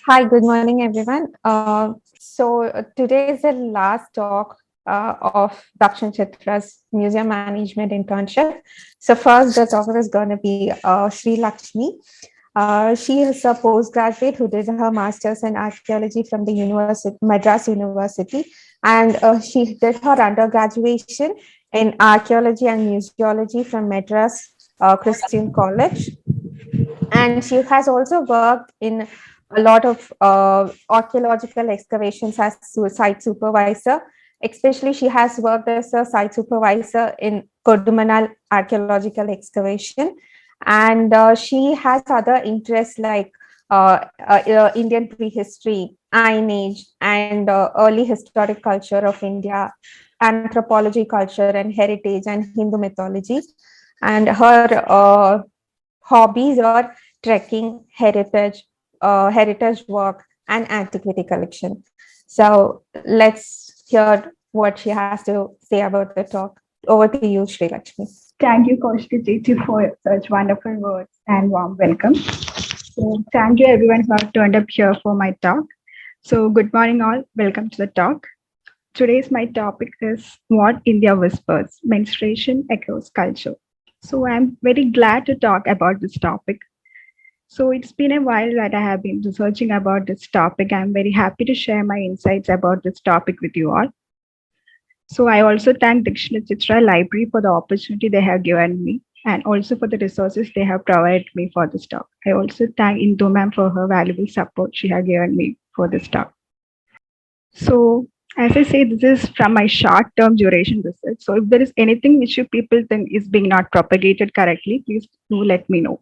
Hi, good morning, everyone. Today is the last talk of Dakshin Chitra's museum management internship. So first, the talker is going to be Sreelakshmi. She is a postgraduate who did her master's in archaeology from the Madras University, and she did her undergraduation in archaeology and museology from Madras Christian College. And she has also worked in a lot of archaeological excavations as site supervisor. Especially, she has worked as a site supervisor in Kodumanal archaeological excavation. And she has other interests like Indian prehistory, Iron Age, and early historic culture of India, anthropology, culture, and heritage, and Hindu mythology. And her hobbies are trekking, heritage work, and antiquity collection. So let's hear what she has to say about the talk. Over to you, Sri Lakshmi. Thank you, Kaushik Jiti, for such wonderful words and warm welcome. So, thank you everyone who have turned up here for my talk. So, good morning, all. Welcome to the talk. Today's my topic is What India Whispers Menstruation Across Culture. So, I'm very glad to talk about this topic. So, it's been a while that I have been researching about this topic. I'm very happy to share my insights about this topic with you all. So I also thank Dakshina Chitra Library for the opportunity they have given me and also for the resources they have provided me for this talk. I also thank Indra ma'am for her valuable support she has given me for this talk. So as I say, this is from my short-term duration research. So if there is anything which you people think is being not propagated correctly, please do let me know.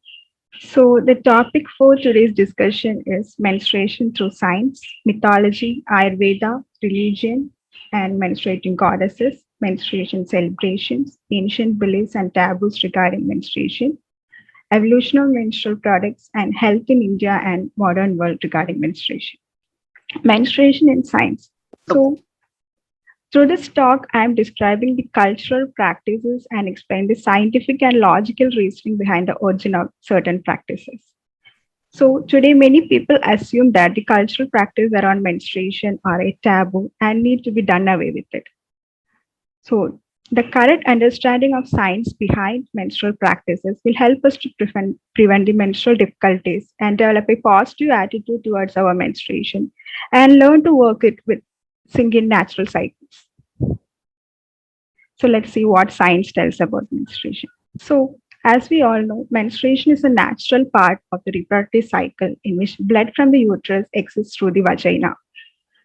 So the topic for today's discussion is menstruation through science, mythology, Ayurveda, religion, and menstruating goddesses, menstruation celebrations, ancient beliefs and taboos regarding menstruation, evolution of menstrual products, and health in India and modern world regarding menstruation. Menstruation in science. So through this talk, I am describing the cultural practices and explain the scientific and logical reasoning behind the origin of certain practices. So today, many people assume that the cultural practice around menstruation are a taboo and need to be done away with it. So the correct understanding of science behind menstrual practices will help us to prevent the menstrual difficulties and develop a positive attitude towards our menstruation and learn to work it with singing natural cycles. So let's see what science tells about menstruation. So as we all know, menstruation is a natural part of the reproductive cycle in which blood from the uterus exits through the vagina.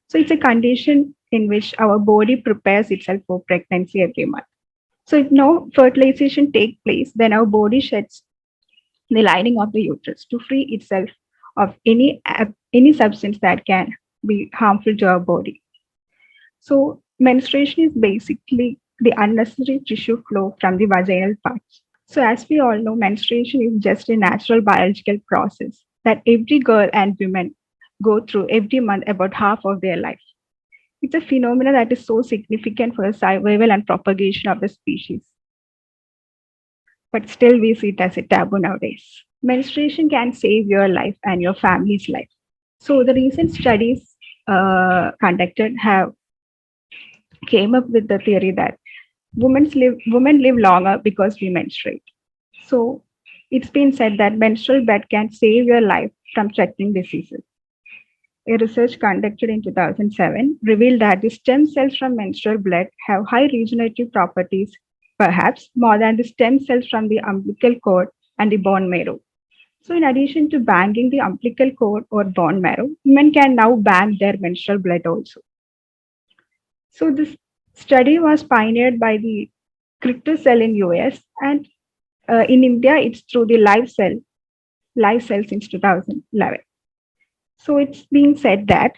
So it's a condition in which our body prepares itself for pregnancy every month. So if no fertilization takes place, then our body sheds the lining of the uterus to free itself of any substance that can be harmful to our body. So menstruation is basically the unnecessary tissue flow from the vaginal parts. So as we all know, menstruation is just a natural biological process that every girl and woman go through every month about half of their life. It's a phenomenon that is so significant for the survival and propagation of the species. But still we see it as a taboo nowadays. Menstruation can save your life and your family's life. So the recent studies conducted have came up with the theory that women live longer because we menstruate. So it's been said that menstrual blood can save your life from threatening diseases. A research conducted in 2007 revealed that the stem cells from menstrual blood have high regenerative properties, perhaps more than the stem cells from the umbilical cord and the bone marrow. So, in addition to banking the umbilical cord or bone marrow, women can now bank their menstrual blood also. So, this study was pioneered by the Critter cell in US, and in India, it's through the live cell since 2011. So it's been said that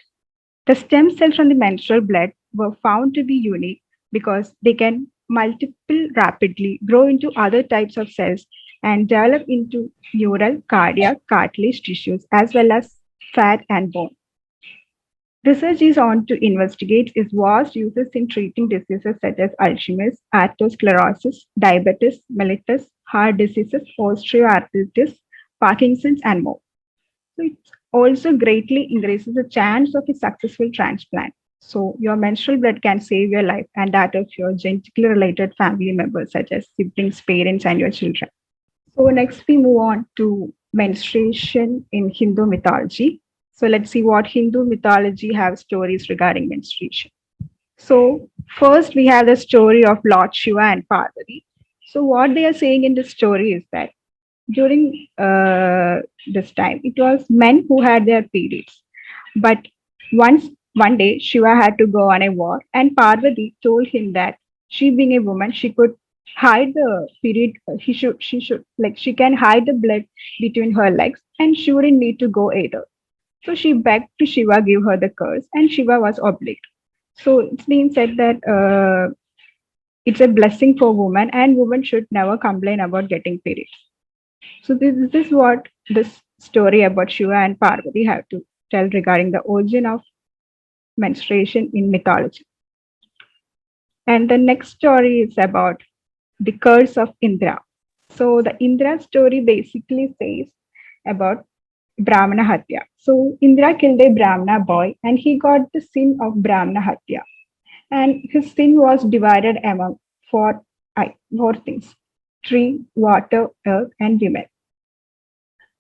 the stem cells from the menstrual blood were found to be unique because they can multiple rapidly, grow into other types of cells, and develop into neural, cardiac, cartilage tissues, as well as fat and bone. Research is on to investigate its vast uses in treating diseases such as Alzheimer's, atherosclerosis, diabetes mellitus, heart diseases, osteoarthritis, Parkinson's, and more. So it's also greatly increases the chance of a successful transplant. So your menstrual blood can save your life and that of your genetically related family members, such as siblings, parents, and your children. So next we move on to menstruation in Hindu mythology. So let's see what Hindu mythology have stories regarding menstruation. So first we have the story of Lord Shiva and Parvati. So what they are saying in this story is that during this time, it was men who had their periods. But once one day, Shiva had to go on a war, and Parvati told him that she, being a woman, she could hide the period. She should, like, she can hide the blood between her legs, and she wouldn't need to go either. So she begged to Shiva give her the curse, and Shiva was obliged. So it's been said that it's a blessing for women, and women should never complain about getting periods. So this is what this story about Shiva and Parvati have to tell regarding the origin of menstruation in mythology. And the next story is about the curse of Indra. So the Indra story basically says about Brahmana Hatya. So Indra killed a Brahmana boy and he got the sin of Brahmana Hatya. And his sin was divided among four things: tree, water, earth, and women.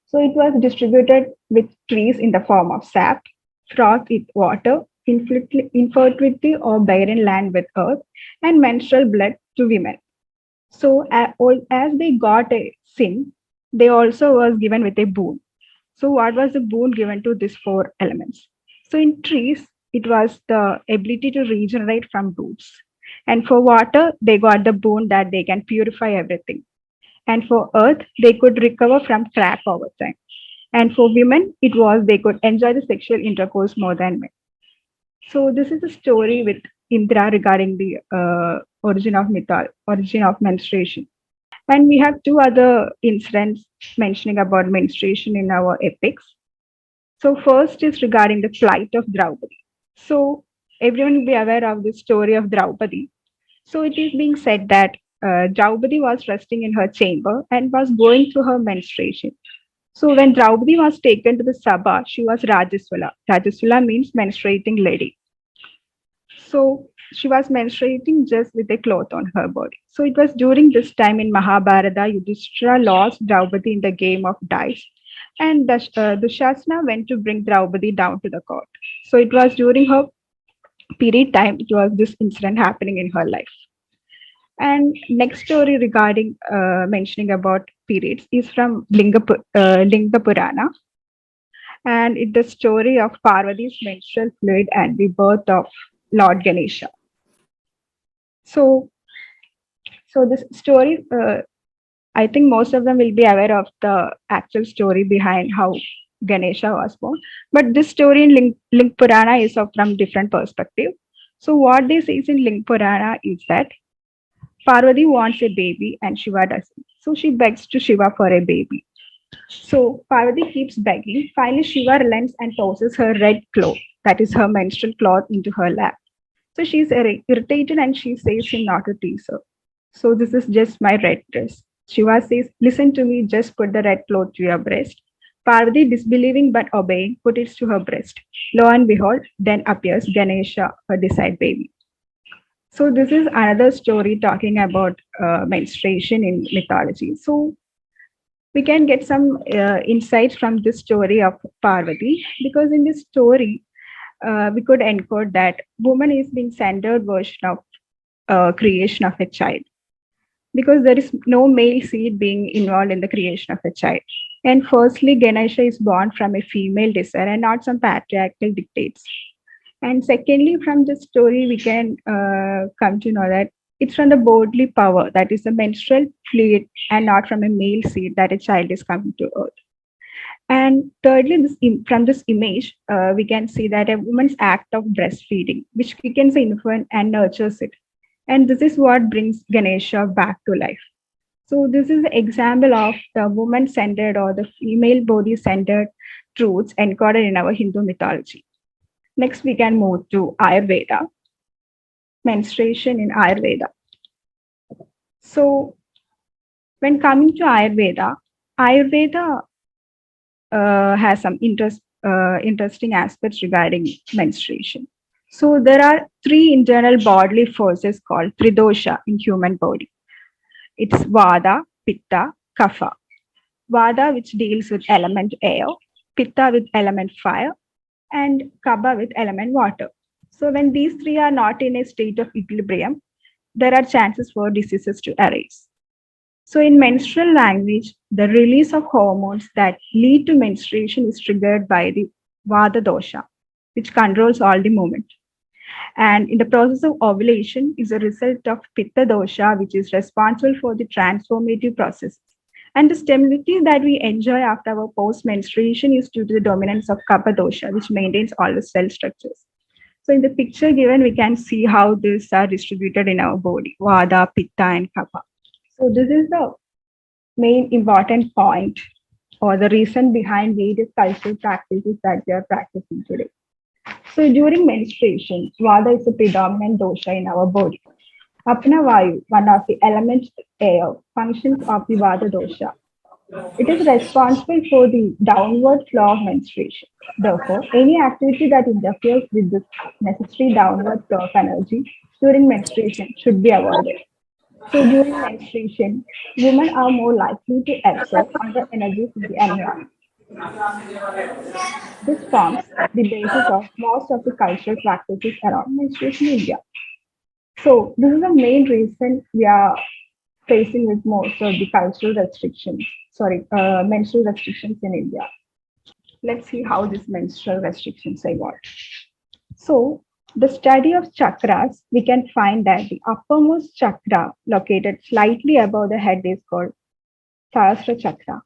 So it was distributed with trees in the form of sap, frost with water, infertility or barren land with earth, and menstrual blood to women. So as they got a sin, they also was given with a boon. So what was the boon given to these four elements? So in trees, it was the ability to regenerate from roots. And for water, they got the boon that they can purify everything. And for earth, they could recover from crack over time. And for women, it was they could enjoy the sexual intercourse more than men. So this is a story with Indra regarding the origin of menstruation. And we have two other incidents mentioning about menstruation in our epics. So first is regarding the plight of Draupadi. So everyone will be aware of the story of Draupadi. So it is being said that Draupadi was resting in her chamber and was going through her menstruation. So when Draupadi was taken to the Sabha, she was Rajaswala. Rajaswala means menstruating lady. So she was menstruating just with a cloth on her body. So it was during this time in Mahabharata, Yudhishthira lost Draupadi in the game of dice, and Dushasana went to bring Draupadi down to the court. So it was during her period time, it was this incident happening in her life. And next story regarding mentioning about periods is from Linga Purana, and it's the story of Parvati's menstrual fluid and the birth of Lord Ganesha. So, so this story, I think most of them will be aware of the actual story behind how Ganesha was born. But this story in Ling Purana is from different perspective. So what this is in Ling Purana is that Parvati wants a baby and Shiva doesn't. So she begs to Shiva for a baby. So Parvati keeps begging. Finally, Shiva relents and tosses her red cloth, that is her menstrual cloth, into her lap. So she's irritated and she says him not to tease her. So this is just my red dress. Shiva says, listen to me, just put the red cloth to your breast. Parvati, disbelieving but obeying, put it to her breast. Lo and behold, then appears Ganesha, her desired baby. So this is another story talking about menstruation in mythology. So we can get some insights from this story of Parvati, because in this story, we could encode that woman is being centered version of creation of a child, because there is no male seed being involved in the creation of a child. And firstly, Ganesha is born from a female desire and not some patriarchal dictates. And secondly, from this story, we can come to know that it's from the bodily power, that is the menstrual fluid, and not from a male seed that a child is coming to earth. And thirdly, from this image, we can see that a woman's act of breastfeeding, which we can say influence and nurtures it. And this is what brings Ganesha back to life. So this is an example of the woman-centered or the female body-centered truths encoded in our Hindu mythology. Next, we can move to Ayurveda, menstruation in Ayurveda. So when coming to Ayurveda, Ayurveda has some interesting aspects regarding menstruation. So there are three internal bodily forces called tridosha in human body. It's Vada, Pitta, Kapha. Vada, which deals with element air, Pitta with element fire, and Kapha with element water. So when these three are not in a state of equilibrium, there are chances for diseases to arise. So in menstrual language, the release of hormones that lead to menstruation is triggered by the Vata dosha, which controls all the movement. And in the process of ovulation is a result of Pitta dosha, which is responsible for the transformative process. And the stability that we enjoy after our post menstruation is due to the dominance of Kapha dosha, which maintains all the cell structures. So in the picture given, we can see how these are distributed in our body, Vada, Pitta, and Kapha. So this is the main important point or the reason behind various cultural practices that we are practicing today. So during menstruation, Vata is the predominant dosha in our body. Apna Vayu, one of the elements air, functions of the Vata dosha. It is responsible for the downward flow of menstruation. Therefore, any activity that interferes with this necessary downward flow of energy during menstruation should be avoided. So during menstruation, women are more likely to absorb other energies in the environment. This forms the basis of most of the cultural practices around menstruation in India. So this is the main reason we are facing with most of the cultural restrictions, menstrual restrictions in India. Let's see how these menstrual restrictions evolved. So the study of chakras, we can find that the uppermost chakra located slightly above the head is called Sahasra chakra,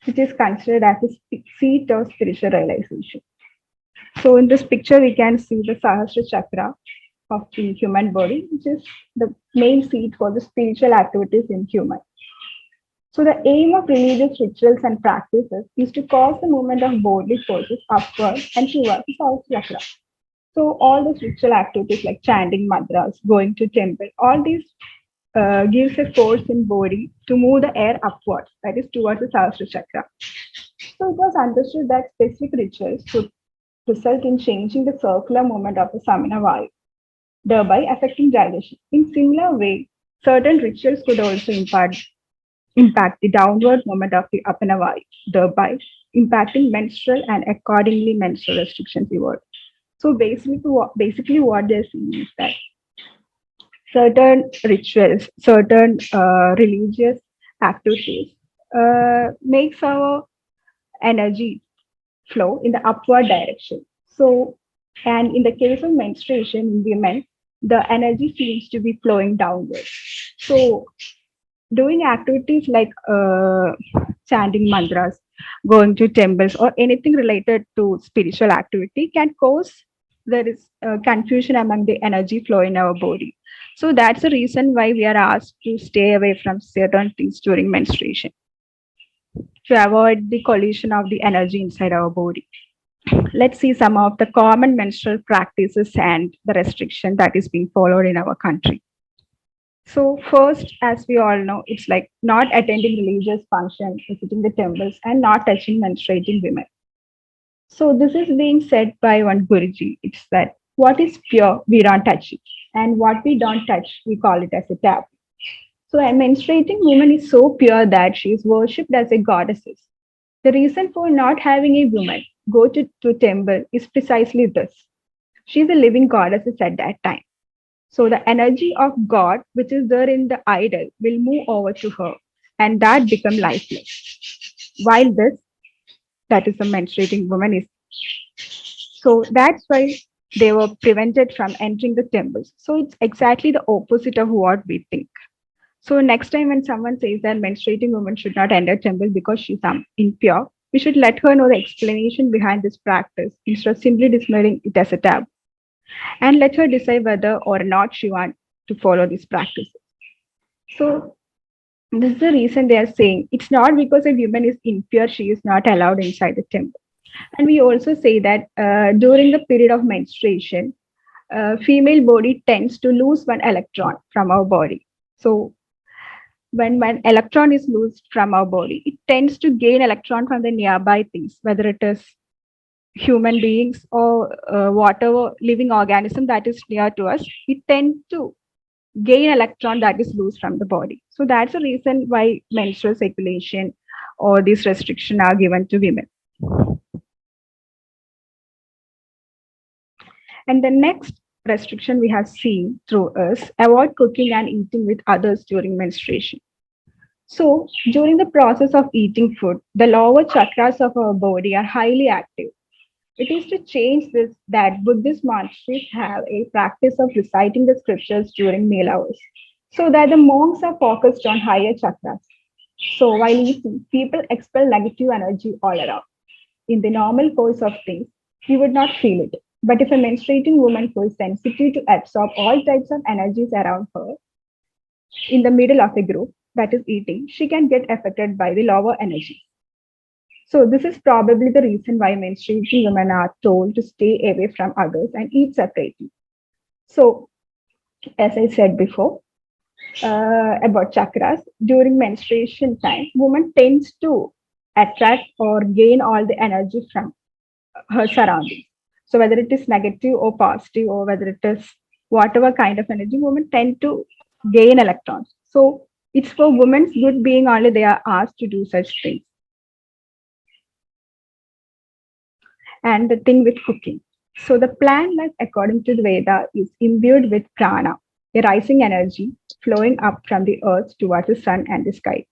which is considered as a seat of spiritual realization. So in this picture, we can see the Sahasra chakra of the human body, which is the main seat for the spiritual activities in human. So the aim of religious rituals and practices is to cause the movement of bodily forces upward and towards the Sahasra chakra. So all those ritual activities like chanting mantras, going to temple, all these gives a force in body to move the air upwards, that is towards the Sahasra chakra. So it was understood that specific rituals could result in changing the circular movement of the Samana Vayu, thereby affecting digestion. In similar way, certain rituals could also impact the downward movement of the Apana Vayu, thereby impacting menstrual and accordingly menstrual restrictions evolve. So basically what they're saying is that certain rituals, certain religious activities makes our energy flow in the upward direction. So, and in the case of menstruation in women, the energy seems to be flowing downward. So, doing activities like chanting mantras, going to temples, or anything related to spiritual activity can cause there is confusion among the energy flow in our body. So that's the reason why we are asked to stay away from certain things during menstruation to avoid the collision of the energy inside our body. Let's see some of the common menstrual practices and the restriction that is being followed in our country. So first, as we all know, it's like not attending religious functions, visiting the temples, and not touching menstruating women. So this is being said by one Guruji. It's that what is pure, we don't touch it. And what we don't touch, we call it as a taboo. So a menstruating woman is so pure that she is worshipped as a goddess. The reason for not having a woman go to a temple is precisely this. She is a living goddess at that time. So the energy of God, which is there in the idol, will move over to her and that become lifeless. While this, that is a menstruating woman is. So that's why they were prevented from entering the temples. So it's exactly the opposite of what we think. So next time when someone says that menstruating woman should not enter temple because she's impure, we should let her know the explanation behind this practice instead of simply dismissing it as a taboo. And let her decide whether or not she wants to follow these practices. So this is the reason they are saying it's not because a woman is impure, she is not allowed inside the temple. And we also say that during the period of menstruation, female body tends to lose one electron from our body. So when one electron is loosed from our body, it tends to gain electron from the nearby things, whether it is human beings or whatever living organism that is near to us, it tend to gain electron that is loose from the body. So that's the reason why menstrual circulation or these restrictions are given to women. And the next restriction we have seen through is avoid cooking and eating with others during menstruation. So during the process of eating food, the lower chakras of our body are highly active. It is to change this that Buddhist monasteries have a practice of reciting the scriptures during meal hours, so that the monks are focused on higher chakras. So while eating, people expel negative energy all around. In the normal course of things, we would not feel it. But if a menstruating woman who is sensitive to absorb all types of energies around her in the middle of a group that is eating, she can get affected by the lower energy. So this is probably the reason why menstruating women are told to stay away from others and eat separately. So as I said before, about chakras, during menstruation time, woman tends to attract or gain all the energy from her surroundings. So whether it is negative or positive, or whether it is whatever kind of energy, women tend to gain electrons. So it's for women's good being only they are asked to do such things. And the thing with cooking. So the plant life, according to the Veda, is imbued with prana, a rising energy flowing up from the earth towards the sun and the sky.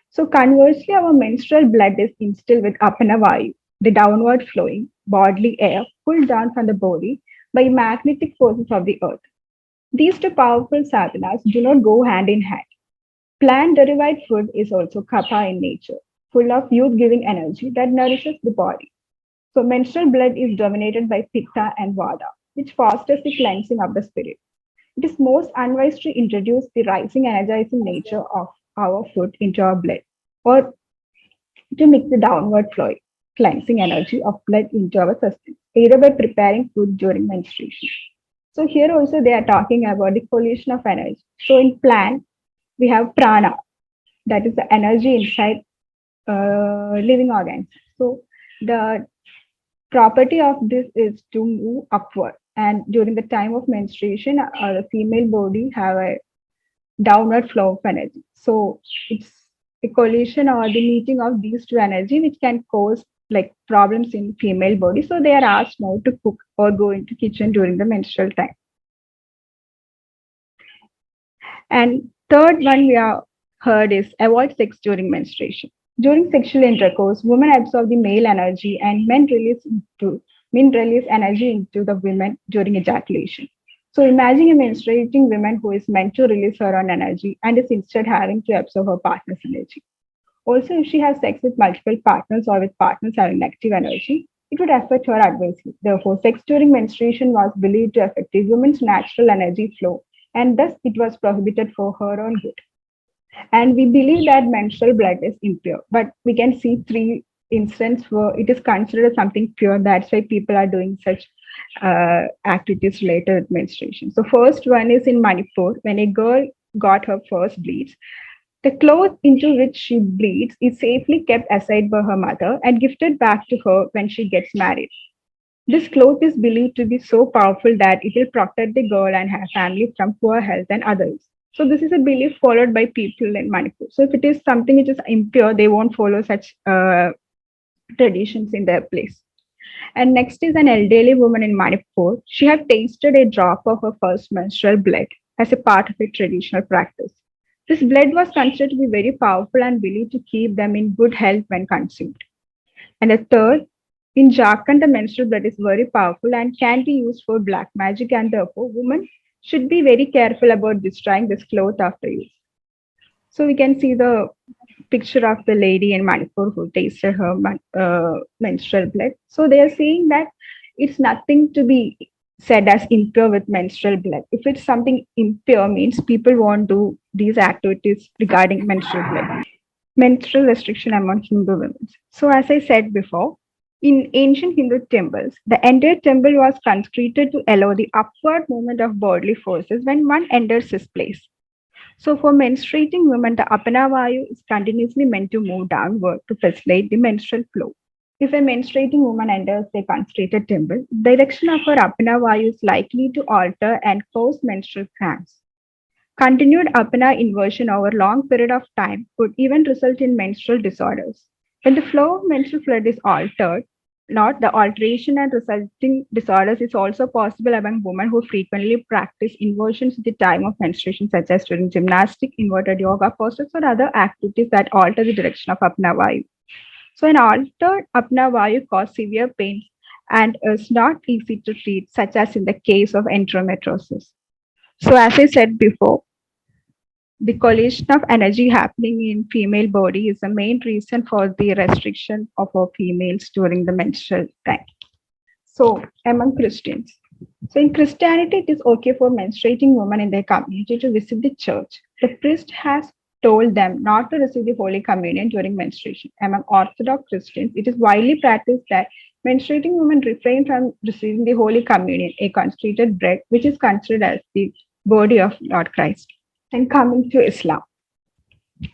So conversely, our menstrual blood is instilled with apana vayu, the downward flowing bodily air pulled down from the body by magnetic forces of the earth. These two powerful sadhanas do not go hand in hand. Plant-derived food is also kapha in nature, full of youth-giving energy that nourishes the body. So menstrual blood is dominated by pitta and vata, which fosters the cleansing of the spirit. It is most unwise to introduce the rising, energizing nature of our food into our blood, or to mix the downward flow, cleansing energy of blood into our system, either by preparing food during menstruation. So here also they are talking about the collision of energy. So in plant, we have prana, that is the energy inside living organs. So the property of this is to move upward. And during the time of menstruation, the female body have a downward flow of energy. So it's a collision or the meeting of these two energy which can cause like problems in female body. So they are asked now to cook or go into kitchen during the menstrual time. And third one we have heard is avoid sex during menstruation. During sexual intercourse, women absorb the male energy and men release energy into the women during ejaculation. So imagine a menstruating woman who is meant to release her own energy and is instead having to absorb her partner's energy. Also, if she has sex with multiple partners or with partners having negative energy, it would affect her adversely. Therefore, sex during menstruation was believed to affect a woman's natural energy flow, and thus it was prohibited for her own good. And we believe that menstrual blood is impure, but we can see three instances where it is considered something pure. That's why people are doing such activities related to menstruation. So first one is in Manipur, when a girl got her first bleeds, the cloth into which she bleeds is safely kept aside by her mother and gifted back to her when she gets married. This cloth is believed to be so powerful that it will protect the girl and her family from poor health and others. So this is a belief followed by people in Manipur. So if it is something which is impure, they won't follow such traditions in their place. And next is an elderly woman in Manipur. She had tasted a drop of her first menstrual blood as a part of a traditional practice. This blood was considered to be very powerful and believed to keep them in good health when consumed. And the third, in Jharkhand, the menstrual blood is very powerful and can be used for black magic, and therefore women should be very careful about destroying this cloth after use. So we can see the picture of the lady in Manipur who tasted her menstrual blood. So they are saying that it's nothing to be said as impure with menstrual blood. If it's something impure, means people won't do these activities regarding menstrual blood. Menstrual restriction among Hindu women. So as I said before, in ancient Hindu temples, the entire temple was consecrated to allow the upward movement of bodily forces when one enters this place. So for menstruating women, the apana vayu is continuously meant to move downward to facilitate the menstrual flow. If a menstruating woman enters a consecrated temple, the direction of her apana vayu is likely to alter and cause menstrual cramps. Continued apana inversion over a long period of time could even result in menstrual disorders. When the flow of menstrual fluid is altered, not the alteration and resulting disorders is also possible among women who frequently practice inversions at the time of menstruation, such as during gymnastic, inverted yoga postures, or other activities that alter the direction of apana vayu. So, an altered apna vayu causes severe pain and is not easy to treat, such as in the case of endometriosis. So, as I said before, the collation of energy happening in female body is the main reason for the restriction of our females during the menstrual time. So, among Christians. So, in Christianity, it is okay for menstruating women in their community to visit the church. The priest has told them not to receive the Holy Communion during menstruation. Among Orthodox Christians, it is widely practiced that menstruating women refrain from receiving the Holy Communion, a consecrated bread, which is considered as the body of Lord Christ. And coming to Islam,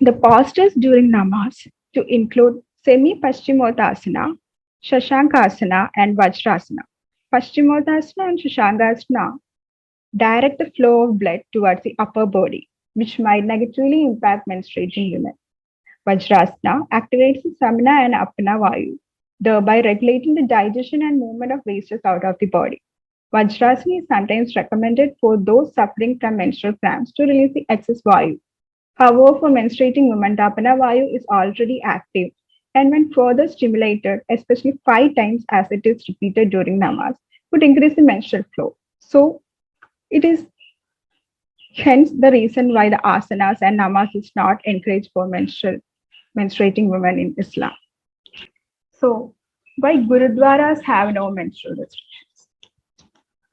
the postures during namaz to include semi-paschimottanasana, shashankasana, and vajrasana. Paschimottanasana and shashankasana direct the flow of blood towards the upper body, which might negatively impact menstruating women. Vajrasana activates the samana and apana vayu, thereby regulating the digestion and movement of wastes out of the body. Vajrasana is sometimes recommended for those suffering from menstrual cramps to release the excess vayu. However, for menstruating women, the apana vayu is already active, and when further stimulated, especially 5 times as it is repeated during namaz, would increase the menstrual flow. So, it is hence the reason why the asanas and namas is not encouraged for menstruating women in Islam. So, why gurudwaras have no menstrual restrictions?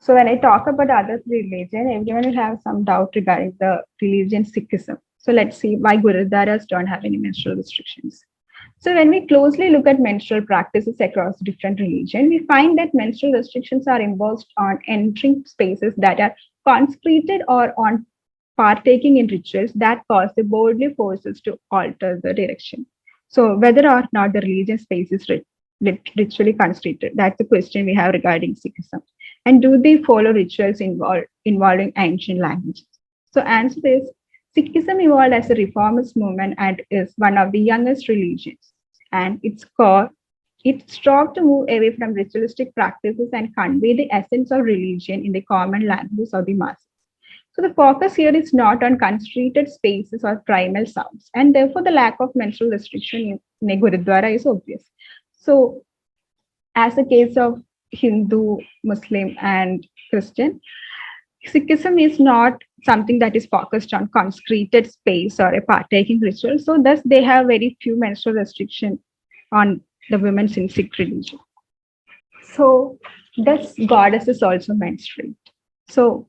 So, when I talk about other religion, everyone will have some doubt regarding the religion Sikhism. So, let's see why gurudwaras don't have any menstrual restrictions. So, when we closely look at menstrual practices across different religions, we find that menstrual restrictions are imposed on entering spaces that are consecrated or on partaking in rituals that cause the bodily forces to alter the direction. So, whether or not the religious space is ritually consecrated, that's the question we have regarding Sikhism. And do they follow rituals involving ancient languages? So, answer is Sikhism evolved as a reformist movement and is one of the youngest religions. And its core, it strove to move away from ritualistic practices and convey the essence of religion in the common language of the masses. So the focus here is not on concentrated spaces or primal sounds, and therefore the lack of menstrual restriction in a Gurudwara is obvious. So, as a case of Hindu, Muslim, and Christian, Sikhism is not something that is focused on consecrated space or a partaking ritual. So, thus, they have very few menstrual restrictions on the women in Sikh religion. So, thus, goddesses also menstruate. So,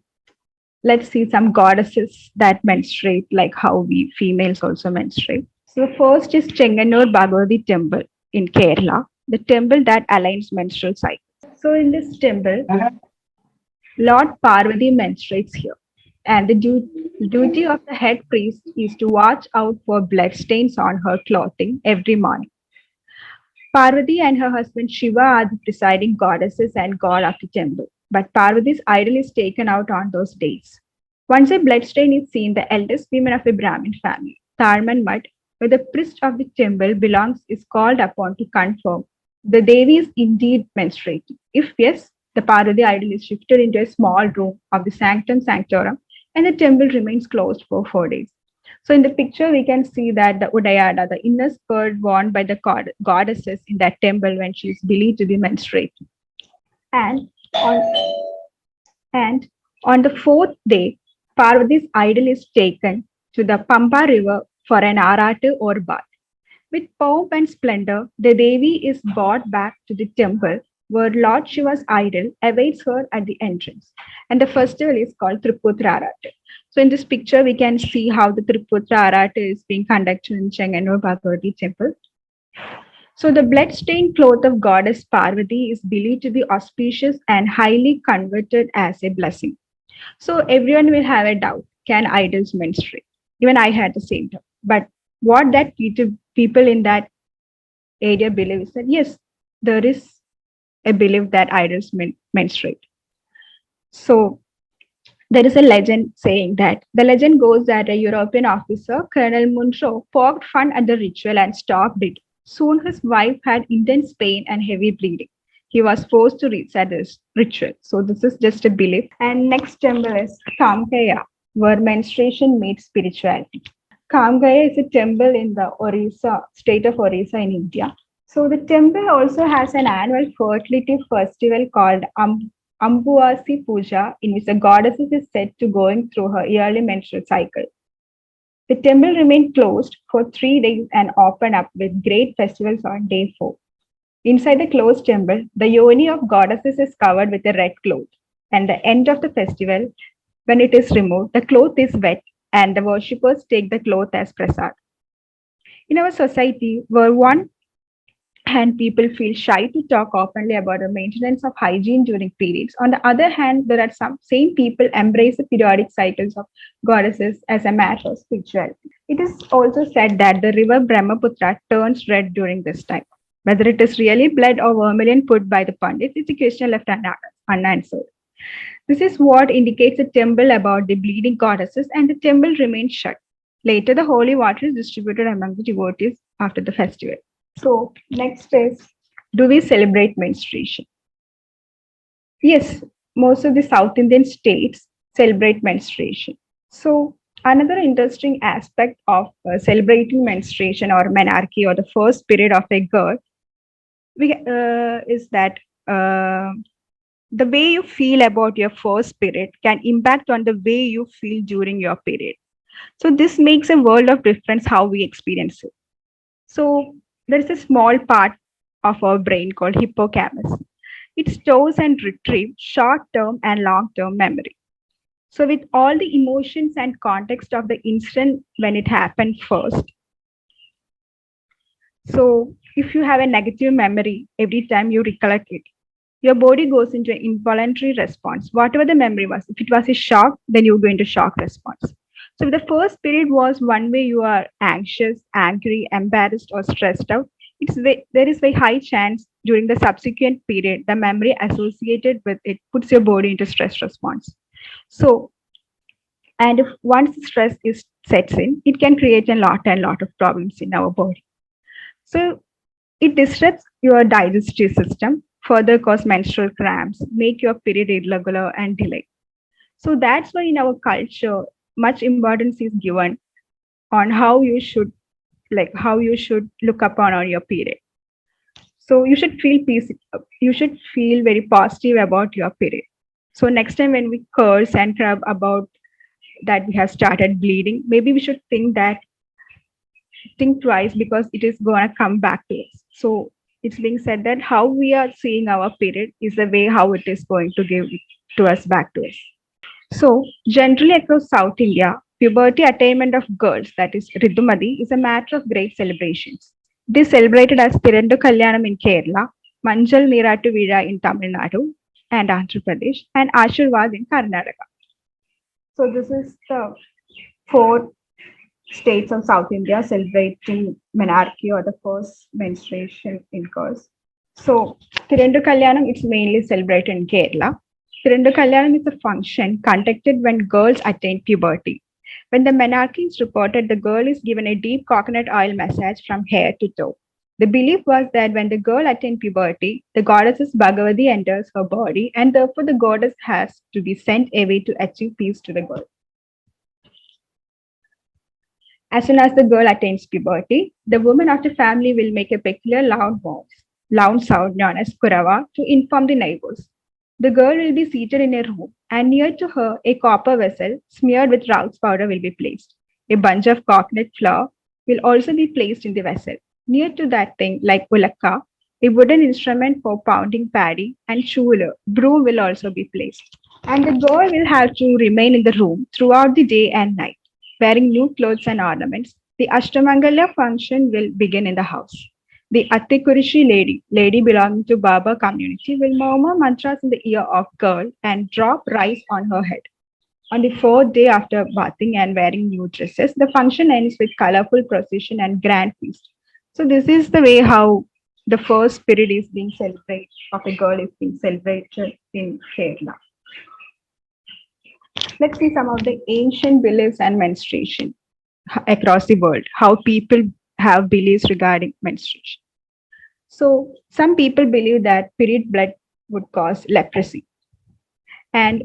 let's see some goddesses that menstruate, like how we females also menstruate. So, the first is Chenganur Bhagavati Temple in Kerala, the temple that aligns menstrual cycles. So, in this temple, Lord Parvati menstruates here, and the duty of the head priest is to watch out for bloodstains on her clothing every morning. Parvati and her husband Shiva are the presiding goddesses and god of the temple, but Parvati's idol is taken out on those days. Once a bloodstain is seen, the eldest women of a Brahmin family, Tarman Mutt, where the priest of the temple belongs, is called upon to confirm the Devi is indeed menstruating. If yes, the Parvati idol is shifted into a small room of the sanctum sanctorum and the temple remains closed for 4 days. So in the picture, we can see that the Udayada, the inner skirt worn by the goddesses in that temple when she is believed to be menstruating. And on the fourth day, Parvati's idol is taken to the Pampa river for an aratu or bath. With pomp and splendor, the Devi is brought back to the temple where Lord Shiva's idol awaits her at the entrance. And the festival is called Triputra Aratu. So in this picture, we can see how the Triputra Aratu is being conducted in Chenganur Bhagavati temple. So the blood-stained cloth of goddess Parvati is believed to be auspicious and highly converted as a blessing. So everyone will have a doubt, can idols menstruate? Even I had the same doubt. But what that people in that area believe is that yes, there is a belief that idols menstruate. So there is a legend saying that the legend goes that a European officer, Colonel Munro, poked fun at the ritual and stopped it. Soon his wife had intense pain and heavy bleeding. He was forced to reset this ritual. So this is just a belief. And next temple is Kamkaya, where menstruation meets spirituality. Kamkaya is a temple in the Orissa, state of Orissa in India. So the temple also has an annual fertility festival called Ambuasi Puja, in which the goddess is said to going through her yearly menstrual cycle. The temple remained closed for 3 days and opened up with great festivals on day 4. Inside the closed temple, the yoni of goddesses is covered with a red cloth. And the end of the festival, when it is removed, the cloth is wet and the worshippers take the cloth as prasad. In our society, where one hand people feel shy to talk openly about the maintenance of hygiene during periods. On the other hand, there are some same people embrace the periodic cycles of goddesses as a matter of spirituality. It is also said that the river Brahmaputra turns red during this time. Whether it is really blood or vermilion put by the pundits is a question left unanswered. This is what indicates a temple about the bleeding goddesses, and the temple remains shut. Later, the holy water is distributed among the devotees after the festival. So, next is, do we celebrate menstruation? Yes, most of the South Indian states celebrate menstruation. So, another interesting aspect of celebrating menstruation or menarche or the first period of a girl is that the way you feel about your first period can impact on the way you feel during your period. So, this makes a world of difference how we experience it. So, there is a small part of our brain called hippocampus. It stores and retrieves short-term and long-term memory. So with all the emotions and context of the incident when it happened first. So if you have a negative memory every time you recollect it, your body goes into an involuntary response. Whatever the memory was, if it was a shock, then you go into shock response. So the first period was one way you are anxious, angry, embarrassed, or stressed out. There is very high chance during the subsequent period, the memory associated with it puts your body into stress response. So, and if once stress is sets in, it can create a lot of problems in our body. So it disrupts your digestive system, further cause menstrual cramps, make your period irregular and delayed. So that's why in our culture, much importance is given on how you should look upon on your period. So you should feel peace. You should feel very positive about your period. So next time when we curse and crab about that we have started bleeding, maybe we should think twice because it is going to come back to us. So it's being said that how we are seeing our period is the way how it is going to give to us back to us. So generally across South India, puberty attainment of girls, that is Ridumadi, is a matter of great celebrations. It is celebrated as Pirandu Kalyanam in Kerala, Manjal Niratu Vira in Tamil Nadu and Andhra Pradesh, and Ashirvad in Karnataka. So this is the 4 states of South India celebrating menarche or the first menstruation intercourse. So Pirandu Kalyanam is mainly celebrated in Kerala. Pirandu Kalyanam is a function conducted when girls attain puberty. When the menarche is reported, the girl is given a deep coconut oil massage from hair to toe. The belief was that when the girl attains puberty, the goddess Bhagavati enters her body, and therefore the goddess has to be sent away to achieve peace to the girl. As soon as the girl attains puberty, the woman of the family will make a peculiar loud sound known as kurava to inform the neighbors. The girl will be seated in a room, and near to her, a copper vessel smeared with Raut's powder will be placed. A bunch of coconut flour will also be placed in the vessel. Near to that thing, like ulakka, a wooden instrument for pounding paddy, and chula, broom will also be placed. And the girl will have to remain in the room throughout the day and night, wearing new clothes and ornaments. The Ashtamangalya function will begin in the house. The Attikurishi lady belonging to Baba community, will murmur mantras in the ear of girl and drop rice on her head. On the 4th day after bathing and wearing new dresses, the function ends with colorful procession and grand feast. So this is the way how the first period is being celebrated of a girl is being celebrated in Kerala. Let's see some of the ancient beliefs and menstruation across the world, how people have beliefs regarding menstruation. So, some people believe that period blood would cause leprosy, and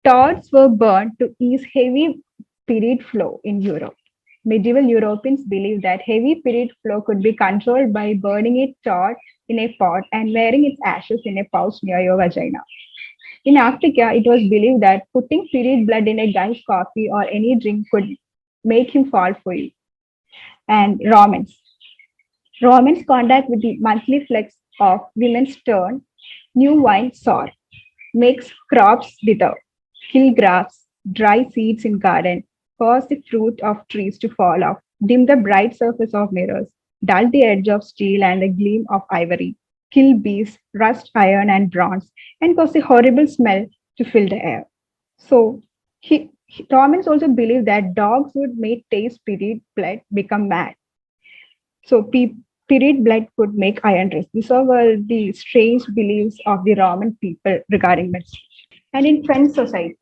torches were burned to ease heavy period flow in Europe. Medieval Europeans believed that heavy period flow could be controlled by burning a torch in a pot and wearing its ashes in a pouch near your vagina. In Africa, it was believed that putting period blood in a guy's coffee or any drink could make him fall for you. And Romans contact with the monthly flex of women's turn, new wine sour, makes crops wither, kill grass, dry seeds in garden, cause the fruit of trees to fall off, dim the bright surface of mirrors, dull the edge of steel and the gleam of ivory, kill bees, rust iron and bronze, and cause a horrible smell to fill the air. So Romans also believed that dogs would make taste period blood become mad. So period blood could make iron rust. These are all the strange beliefs of the Roman people regarding menstruation. And in French society,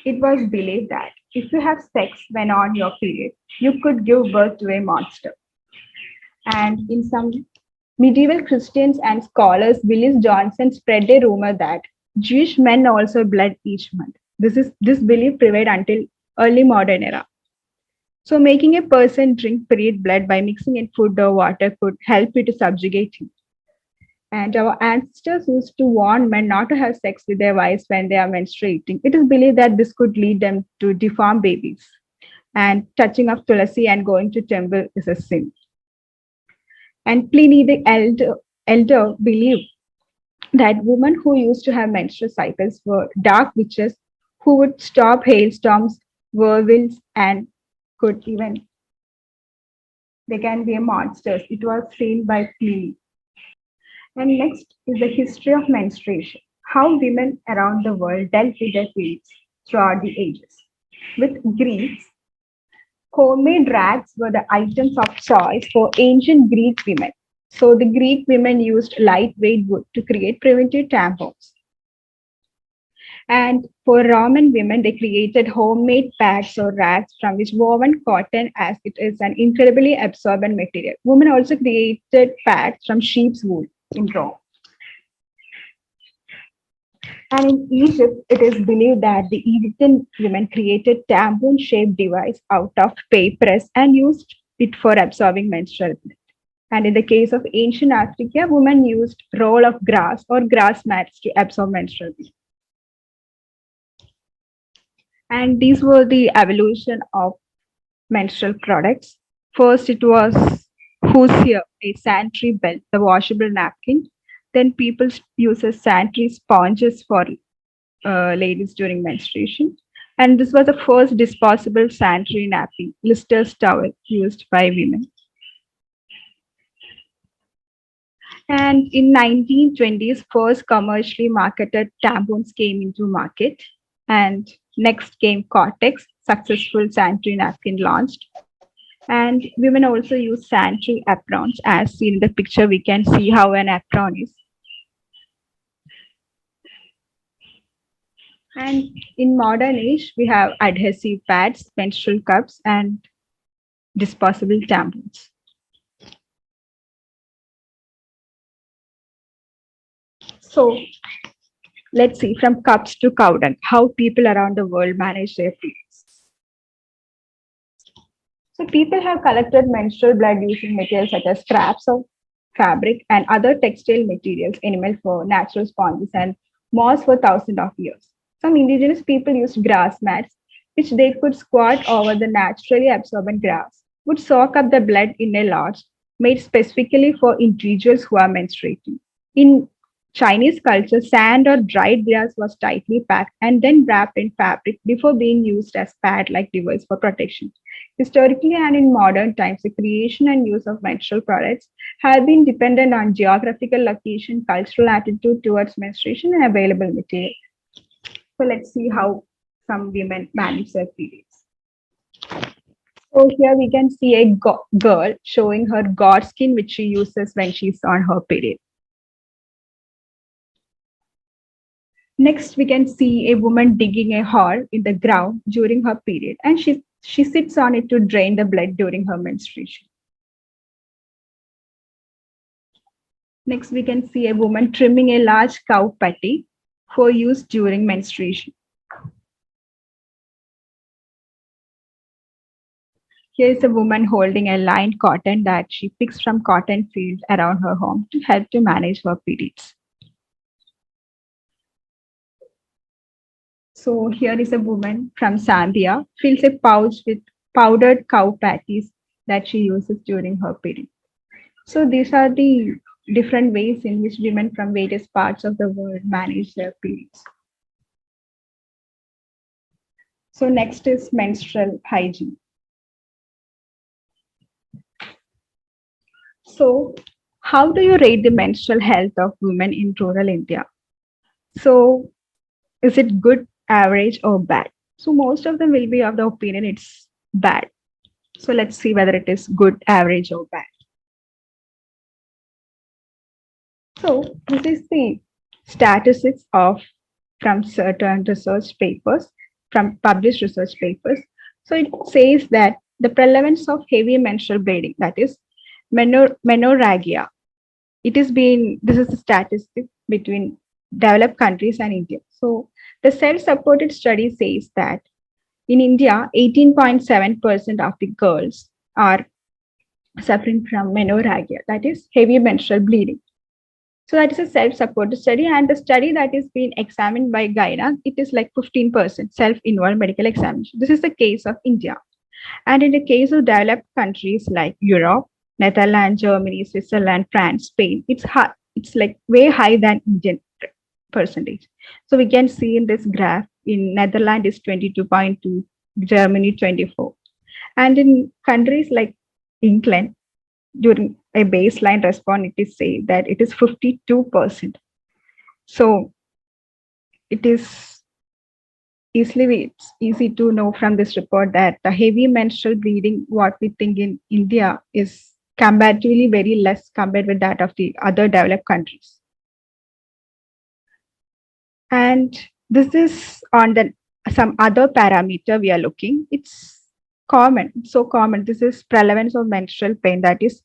it was believed that if you have sex when on your period, you could give birth to a monster. And in some medieval Christians and scholars, Willis Johnson spread a rumor that Jewish men also bled each month. This belief prevailed until early modern era. So making a person drink period blood by mixing in food or water could help you to subjugate him. And our ancestors used to warn men not to have sex with their wives when they are menstruating. It is believed that this could lead them to deform babies. And touching of Tulasi and going to temple is a sin. And Pliny the elder believed that women who used to have menstrual cycles were dark witches who would stop hailstorms, werewolves, and could even they can be monsters. It was seen by Pliny. And next is the history of menstruation, how women around the world dealt with their periods throughout the ages. With Greeks, homemade rags were the items of choice for ancient Greek women. So the Greek women used lightweight wood to create primitive tampons. And for Roman women, they created homemade pads or rags from which woven cotton as it is an incredibly absorbent material. Women also created pads from sheep's wool in Rome. And in Egypt, it is believed that the Egyptian women created tampon-shaped device out of papyrus and used it for absorbing menstrual blood. And in the case of ancient Africa, women used roll of grass or grass mats to absorb menstrual blood. And these were the evolution of menstrual products. First, it was Hoosier, a sanitary belt, the washable napkin. Then people use sanitary sponges for ladies during menstruation. And this was the first disposable sanitary napkin, Lister's towel, used by women. And in 1920s, first commercially marketed tampons came into market. And next came Cortex, successful sanitary napkin launched. And women also use sanitary aprons. As seen in the picture, we can see how an apron is. And in modern age, we have adhesive pads, menstrual cups, and disposable tampons. So let's see, from cups to cow dung, how people around the world manage their periods. So people have collected menstrual blood using materials such as scraps of fabric and other textile materials, animal fur, natural sponges, and moss for thousands of years. Some indigenous people used grass mats, which they could squat over the naturally absorbent grass, would soak up the blood in a lodge made specifically for individuals who are menstruating. In Chinese culture, sand or dried grass was tightly packed and then wrapped in fabric before being used as pad-like device for protection. Historically and in modern times, the creation and use of menstrual products have been dependent on geographical location, cultural attitude towards menstruation, and available material. So let's see how some women manage their periods. So here we can see a girl showing her god skin, which she uses when she's on her period. Next, we can see a woman digging a hole in the ground during her period, and she sits on it to drain the blood during her menstruation. Next, we can see a woman trimming a large cow patty for use during menstruation. Here is a woman holding a lined cotton that she picks from cotton fields around her home to help to manage her periods. So here is a woman from Zambia, fills a pouch with powdered cow patties that she uses during her period. So these are the different ways in which women from various parts of the world manage their periods. So next is menstrual hygiene. So how do you rate the menstrual health of women in rural India? So is it good, average, or bad? So most of them will be of the opinion it's bad. So let's see whether it is good, average, or bad. So this is the statistics of from certain research papers, from published research papers. So it says that the prevalence of heavy menstrual bleeding, that is menorrhagia, this is a statistic between developed countries and India. So the self-supported study says that in India, 18.7% of the girls are suffering from menorrhagia, that is heavy menstrual bleeding. So that is a self-supported study, and the study that is being examined by Gyna, it is like 15% self-involved medical examination. This is the case of India. And in the case of developed countries like Europe, Netherlands, Germany, Switzerland, France, Spain, it's like way high than Indian percentage. So we can see in this graph, in Netherlands is 22.2, Germany 24. And in countries like England, during a baseline response, it is say that it is 52%. So it's easy to know from this report that the heavy menstrual bleeding, what we think in India, is comparatively very less compared with that of the other developed countries. And this is on some other parameter we are looking. It's common, so common. This is prevalence of menstrual pain, that is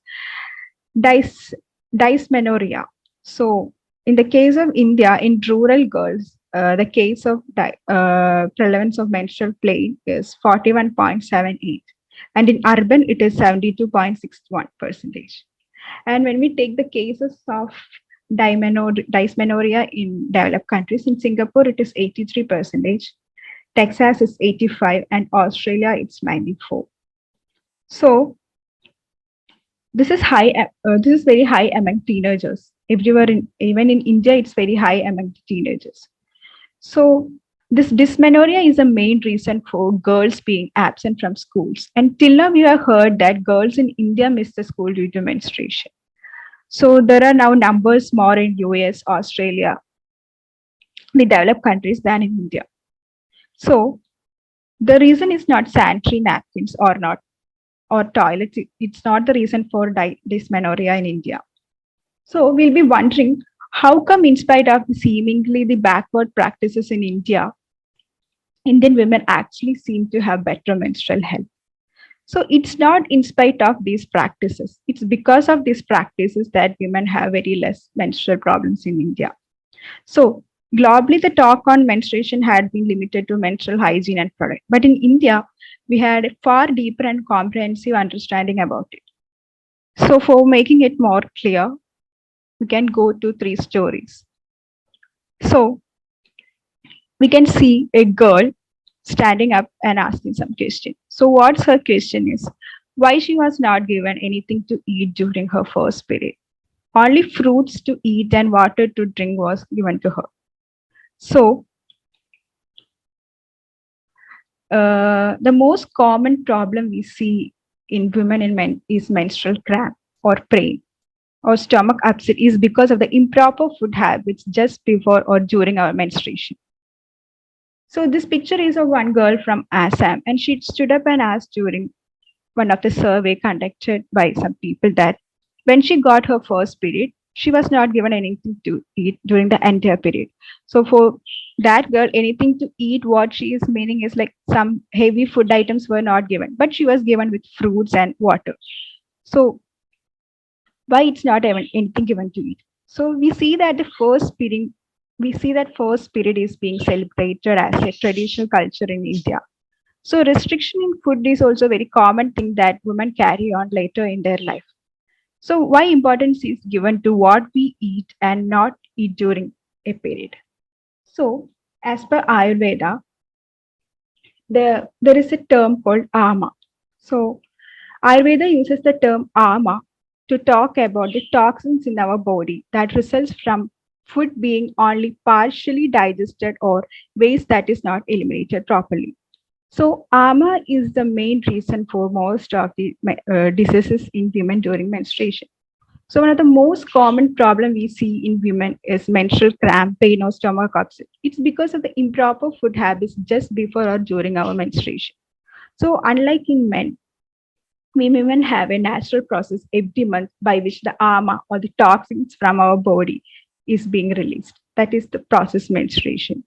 dysmenorrhea. So in the case of India, in rural girls, the case of prevalence of menstrual pain is 41.78. And in urban, it is 72.61%. And when we take the cases of dysmenorrhea in developed countries, in Singapore, it is 83%. Texas is 85, and Australia it's 94. So this is high. This is very high among teenagers. Everywhere, even in India, it's very high among teenagers. So this dysmenorrhea is a main reason for girls being absent from schools. And till now, we have heard that girls in India miss the school due to menstruation. So there are now numbers more in US, Australia, the developed countries than in India. So the reason is not sanitary napkins or toilets. It's not the reason for dysmenorrhea in India. So we'll be wondering, how come in spite of seemingly the backward practices in India, Indian women actually seem to have better menstrual health? So it's not in spite of these practices. It's because of these practices that women have very less menstrual problems in India. So globally, the talk on menstruation had been limited to menstrual hygiene and product. But in India, we had a far deeper and comprehensive understanding about it. So for making it more clear, we can go to 3 stories. So we can see a girl standing up and asking some question. So what's her question is, why she was not given anything to eat during her first period. Only fruits to eat and water to drink was given to her. So the most common problem we see in women in men is menstrual cramp or pain or stomach upset is because of the improper food habits just before or during our menstruation. So this picture is of one girl from Assam, and she stood up and asked during one of the survey conducted by some people that when she got her first period, she was not given anything to eat during the entire period. So for that girl, anything to eat, what she is meaning is like some heavy food items were not given, but she was given with fruits and water. So why it's not even anything given to eat? So we see that first period is being celebrated as a traditional culture in India. So restriction in food is also a very common thing that women carry on later in their life. So why importance is given to what we eat and not eat during a period? So as per Ayurveda, there is a term called ama. So Ayurveda uses the term ama to talk about the toxins in our body that results from food being only partially digested or waste that is not eliminated properly. So, AMA is the main reason for most of the diseases in women during menstruation. So, one of the most common problem we see in women is menstrual cramp, pain, or stomach upset. It's because of the improper food habits just before or during our menstruation. So, unlike in men, we women have a natural process every month by which the AMA or the toxins from our body is being released. That is the process menstruation.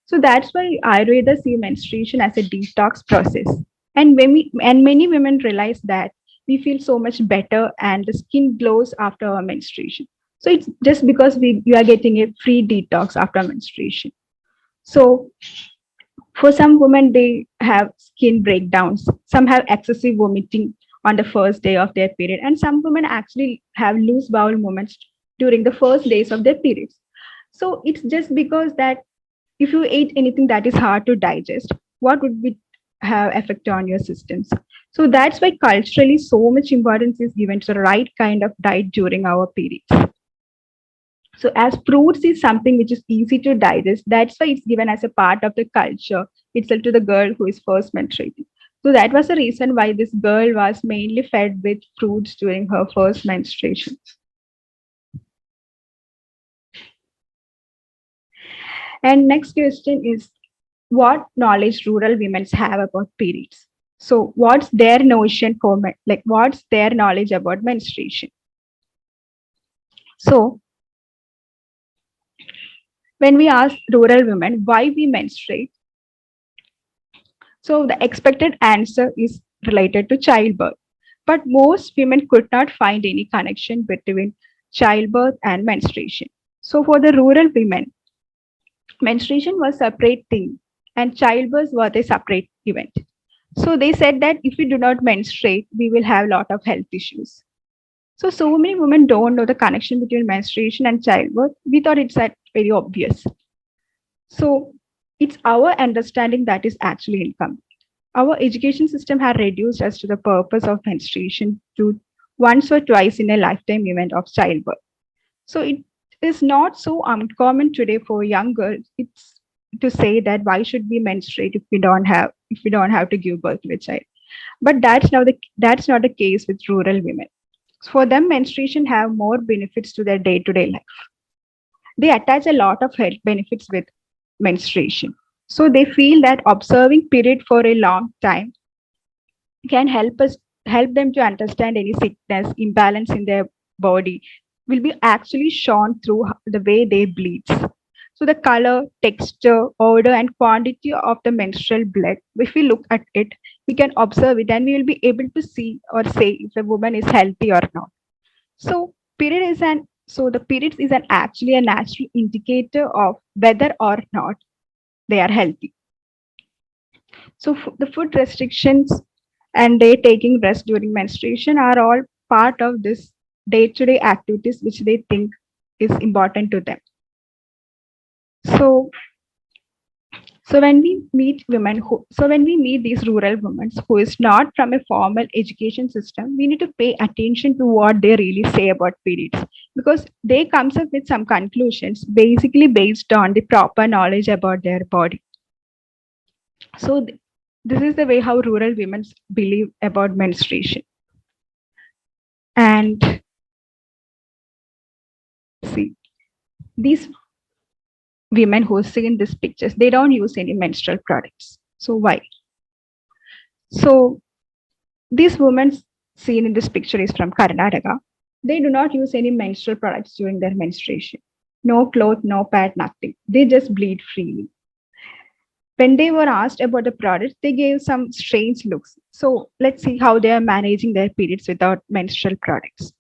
So that's why Ayurveda see menstruation as a detox process. And many women realize that we feel so much better and the skin glows after our menstruation. So it's just because we are getting a free detox after menstruation. So for some women, they have skin breakdowns. Some have excessive vomiting on the first day of their period, and some women actually have loose bowel movements during the first days of their periods. So it's just because that if you ate anything that is hard to digest, what would it have effect on your systems? So that's why culturally so much importance is given to the right kind of diet during our periods. So as fruits is something which is easy to digest, that's why it's given as a part of the culture itself to the girl who is first menstruating. So that was the reason why this girl was mainly fed with fruits during her first menstruation. And next question is, what knowledge rural women have about periods? So what's their notion for what's their knowledge about menstruation? So when we ask rural women why we menstruate, so the expected answer is related to childbirth. But most women could not find any connection between childbirth and menstruation. So for the rural women, menstruation was a separate thing and childbirth was a separate event. So they said that if we do not menstruate, we will have a lot of health issues. So many women don't know the connection between menstruation and childbirth. We thought it's that very obvious. So it's our understanding that is actually incomplete. Our education system has reduced us to the purpose of menstruation to once or twice in a lifetime event of childbirth. So it is not so uncommon today for young girls. It's to say that why should we menstruate if we don't have to give birth to a child. But that's not the case with rural women. For them, menstruation have more benefits to their day-to-day life. They attach a lot of health benefits with menstruation. So they feel that observing period for a long time can help them to understand any sickness, imbalance in their body will be actually shown through the way they bleed. So the color, texture, odor, and quantity of the menstrual blood, if we look at it, we can observe it and we will be able to see or say if the woman is healthy or not. So the periods is an actually a natural indicator of whether or not they are healthy. So the food restrictions and they taking rest during menstruation are all part of this day-to-day activities which they think is important to them. So when we meet these rural women who is not from a formal education system, we need to pay attention to what they really say about periods because they comes up with some conclusions basically based on the proper knowledge about their body. So this is the way how rural women believe about menstruation. And see, these women who see in these pictures, they don't use any menstrual products. So why? So These women seen in this picture is from Karnataka. They do not use any menstrual products during their menstruation. No cloth, no pad, nothing. They just bleed freely. When they were asked about the products, they gave some strange looks. So let's see how they are managing their periods without menstrual products.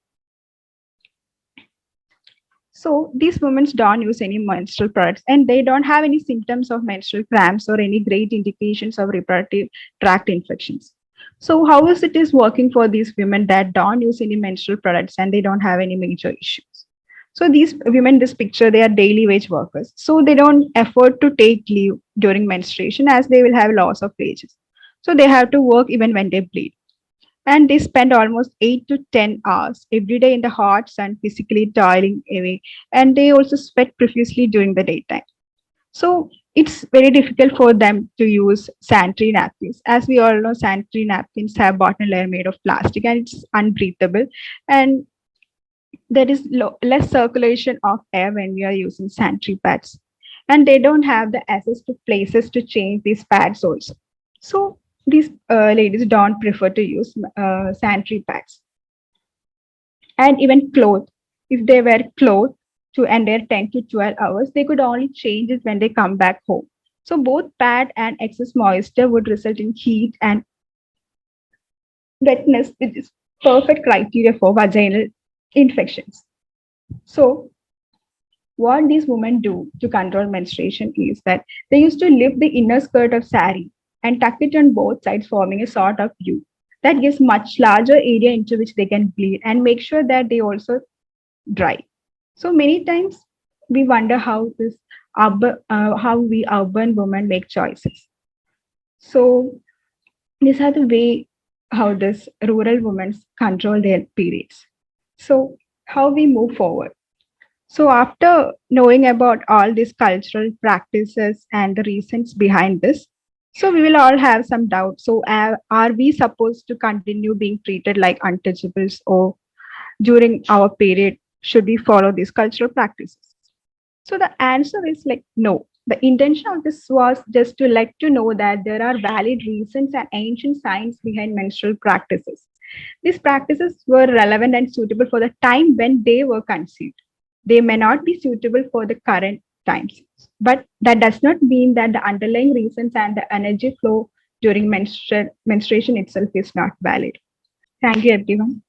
So these women don't use any menstrual products and they don't have any symptoms of menstrual cramps or any great indications of reproductive tract infections. So how is it is working for these women that don't use any menstrual products and they don't have any major issues? So these women, this picture, they are daily wage workers. So they don't afford to take leave during menstruation as they will have loss of wages. So they have to work even when they bleed. And they spend almost 8 to 10 hours every day in the hot sun, physically toiling away. And they also sweat profusely during the daytime. So it's very difficult for them to use sanitary napkins. As we all know, sanitary napkins have bottom layer made of plastic and it's unbreathable. And there is less circulation of air when we are using sanitary pads. And they don't have the access to places to change these pads also. So these ladies don't prefer to use sanitary pads. And even clothes, if they wear clothes to entire 10 to 12 hours, they could only change it when they come back home. So both pad and excess moisture would result in heat and wetness, which is perfect criteria for vaginal infections. So what these women do to control menstruation is that they used to lift the inner skirt of sari and tuck it on both sides, forming a sort of U. That gives much larger area into which they can bleed and make sure that they also dry. So many times we wonder how how we urban women make choices. So these are the way how this rural women control their periods. So how we move forward. So after knowing about all these cultural practices and the reasons behind this, so we will all have some doubt. So are we supposed to continue being treated like untouchables or during our period, should we follow these cultural practices? So the answer is like no. The intention of this was just to let you know that there are valid reasons and ancient science behind menstrual practices. These practices were relevant and suitable for the time when they were conceived. They may not be suitable for the current times, but that does not mean that the underlying reasons and the energy flow during menstruation itself is not valid. Thank you, everyone.